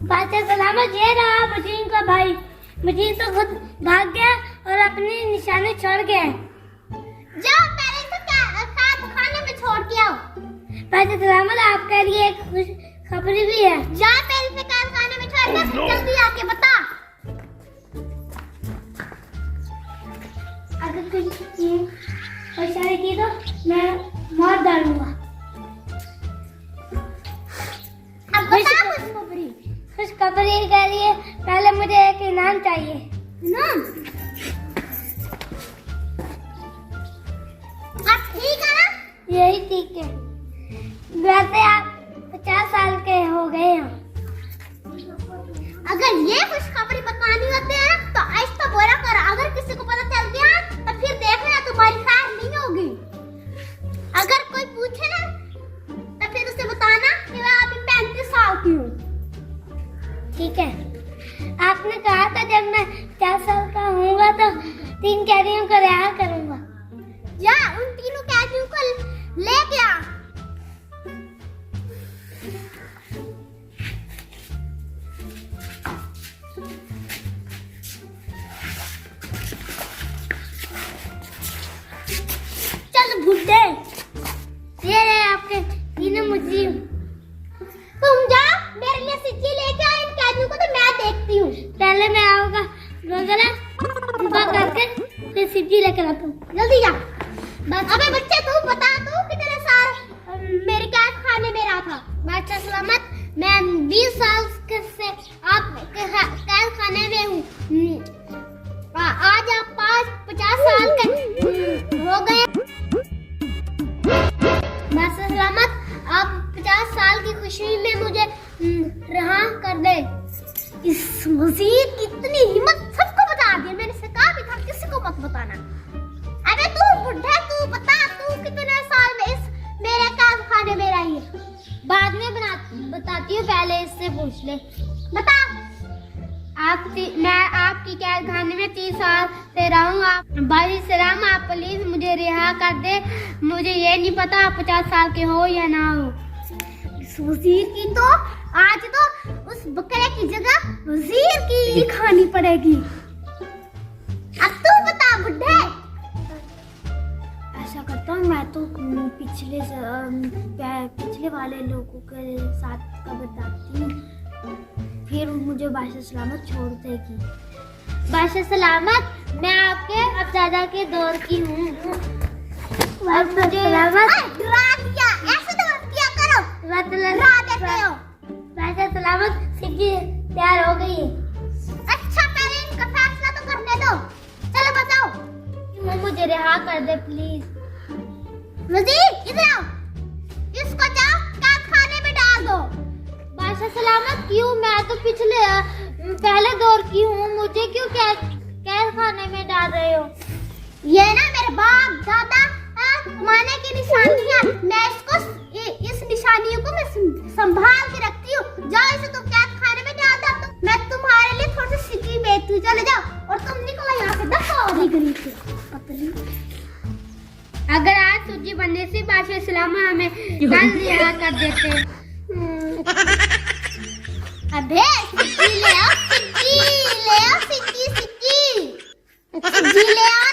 बादशाह सलामत, ये रहा मशीन का भाई। मशीन तो खुद भाग गया और अपनी निशानी छोड़ गया। जाओ पहले इसे खाने में छोड़ के आओ। बादशाह सलामत, आपके लिए एक खुश खबरी भी है। जा पहले इसे खाने में छोड़ के जल्दी आके बता। अगर कुछ परेशानी की तो मैं मार डालूंगा। अब बता खुशखबरी। खुशखबरी के लिए पहले मुझे एक इनाम चाहिए। इनाम? आप ठीक है ना? यही ठीक है। वैसे आप 50 साल के हो गए हैं। अगर ये खुशखबरी बतानी होती है तो ऐसा बोला कर, अगर किसी को पता चल गया तो फिर देखना तुम्हारी खैर नहीं होगी। अगर कोई पूछे ना तो फिर उसे बताना कि मैं अभी 35 साल की हूँ। ठीक है। आपने कहा था जब मैं 50 साल का होऊंगा तो 3 कैदियों को रिहा करूंगा। या उन तीनों कैदियों को ले गया। चल बुड्ढे, ये रहे आपके तीनों मुजरिम। तुम जाओ मेरे लिए सिक्की लेके आओ इन कैदियों को, तो मैं देखती हूँ। पहले मैं आऊंगा रोजाना सुबह करके फिर सब्जी लेकर आता हूँ। जल्दी जा। बस अबे बच्चे तू बता, तू कितने साल मेरे कैद खाने में रहा था? बादशाह सलामत, मैं 20 साल से आप कैद खाने में हूँ। आज आप 50 साल के हो गए। बादशाह सलामत, आप 50 साल की खुशी में मुझे रिहा कर दे। इस वजीर की इतनी हिम्मत, सबको बता दिया। मैंने से कहा भी था किसी को मत बताना। अबे तू बुढ़ा, तू बता तू कितने साल में इस मेरे कैद खाने में रही है? बाद में बताती हूँ, पहले इससे पूछ ले। बता। मैं आपकी कैद खाने में 30 साल से रहूंगा। बादशाह सलाम, आप प्लीज मुझे रिहा कर दे। मुझे ये नहीं पता आप 50 साल के हो या ना हो। इस वजीर की तो आज तो उस बकरे की जगह वजीर की ही खानी पड़ेगी। अब तू बता बुढ़े। ऐसा करता हूँ, मैं तो पिछले वाले लोगों के साथ का बताती हूँ, फिर मुझे बादशाह सलामत छोड़ देगी। बादशाह सलामत, मैं आपके अब्दादा के दौर की हूँ और मुझे डरा दिया। ऐसे तो मत किया करो, डरा देते हो। बादशाह सलामत, सब्जी तैयार हो गई है। अच्छा पहले इनका फैसला तो करने दो। चलो बताओ। वो मुझे रिहा कर दे प्लीज। वजीर इधर आओ, इसको जाओ कैद खाने में डाल दो। बादशाह सलामत, क्यों? मैं तो पहले दौर की हूँ, मुझे क्यों कैद खाने में डाल रहे हो? ये ना मेरे बाप दादा माने की निशानियाँ, मैं इसको इस निशानियों को मैं संभाल के रखती हूँ। जाओ इसे तुम कैद खाने में डाल दो। तो मैं तुम्हारे लिए थोड़ी सी सिक्की बेचती हूँ। चले जाओ और तुम निकलो यहाँ से। दफा गरीब से पतली। अगर आज सूजी बनने से बादशाह सलामत हमें कल रिहा कर देते। अबे सिक्की ले आओ, सिक्की ले आओ, सिक्की सिक्की सिक्की ले आओ।